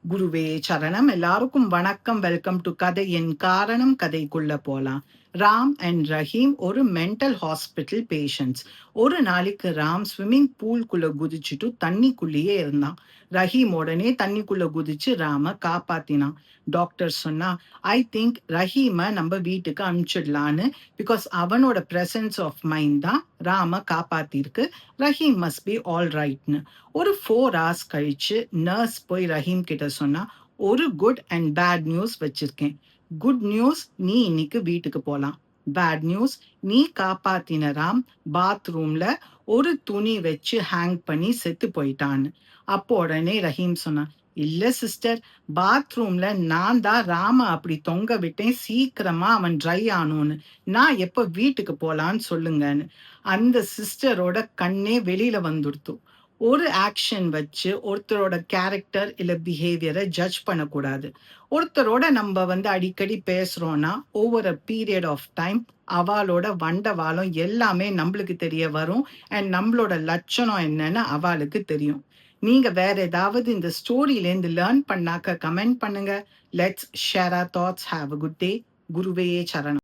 குருவே சரணம். எல்லாருக்கும் வணக்கம். வெல்கம் டு கதை என் காரணம். கதைக்குள்ள போலாம். ராம் அண்ட் ரஹீம் ஒரு மென்டல் ஹாஸ்பிட்டல் பேஷண்ட்ஸ். ஒரு நாளைக்கு ராம் ஸ்விம்மிங் பூல்குள்ள குதிச்சுட்டு தண்ணிக்குள்ளேயே இருந்தான். ரஹீம் உடனே தண்ணிக்குள்ள குதிச்சு ராம காப்பாத்தினான். டாக்டர் சொன்னா, ஐ திங்க் ரஹீமை நம்ம வீட்டுக்கு அனுப்பிச்சிடலான்னு. பிகாஸ் அவனோட பிரசன்ஸ் ஆஃப் மைண்ட் தான் ராம காப்பாத்திருக்கு. ரஹீம் மஸ்ட் பி ஆல் ரைட்னு. ஒரு 4 hours கழிச்சு நர்ஸ் போய் ரஹீம் கிட்ட சொன்னா, ஒரு குட் அண்ட் பேட் நியூஸ் வச்சிருக்கேன். குட் நியூஸ், நீ இன்னைக்கு வீட்டுக்கு போலாம். பேட் நியூஸ், நீ காப்பாத்தின ராம் பாத்ரூம்ல ஒரு துணி வச்சு ஹேங் பண்ணி செத்து போயிட்டான்னு. அப்போ உடனே ரஹீம் சொன்னான், இல்ல சிஸ்டர், பாத்ரூம்ல நான் தான் ராம அப்படி தொங்க விட்டேன், சீக்கிரமா அவன் ட்ரை ஆனோன்னு. நான் எப்ப வீட்டுக்கு போலான்னு சொல்லுங்கன்னு. அந்த சிஸ்டரோட கண்ணே வெளியில வந்துடுத்து. ஒரு ஆக்ஷன் வச்சு ஒருத்தரோட கேரக்டர் இல்ல பிஹேவியரை ஜட்ஜ் பண்ணக்கூடாது. ஒருத்தரோட நம்ம அடிக்கடி பேசுறோம்னா over a period of time அவளோட வண்டவாளம் எல்லாமே நம்மளுக்கு தெரிய வரும். அண்ட் நம்மளோட லட்சணம் என்னன்னு அவளுக்கு தெரியும். நீங்க வேற ஏதாவது இந்த ஸ்டோரியிலேருந்து லேர்ன் பண்ணாக்க கமெண்ட் பண்ணுங்க. Let's share our thoughts. Have a good day. குருவே சரணம்.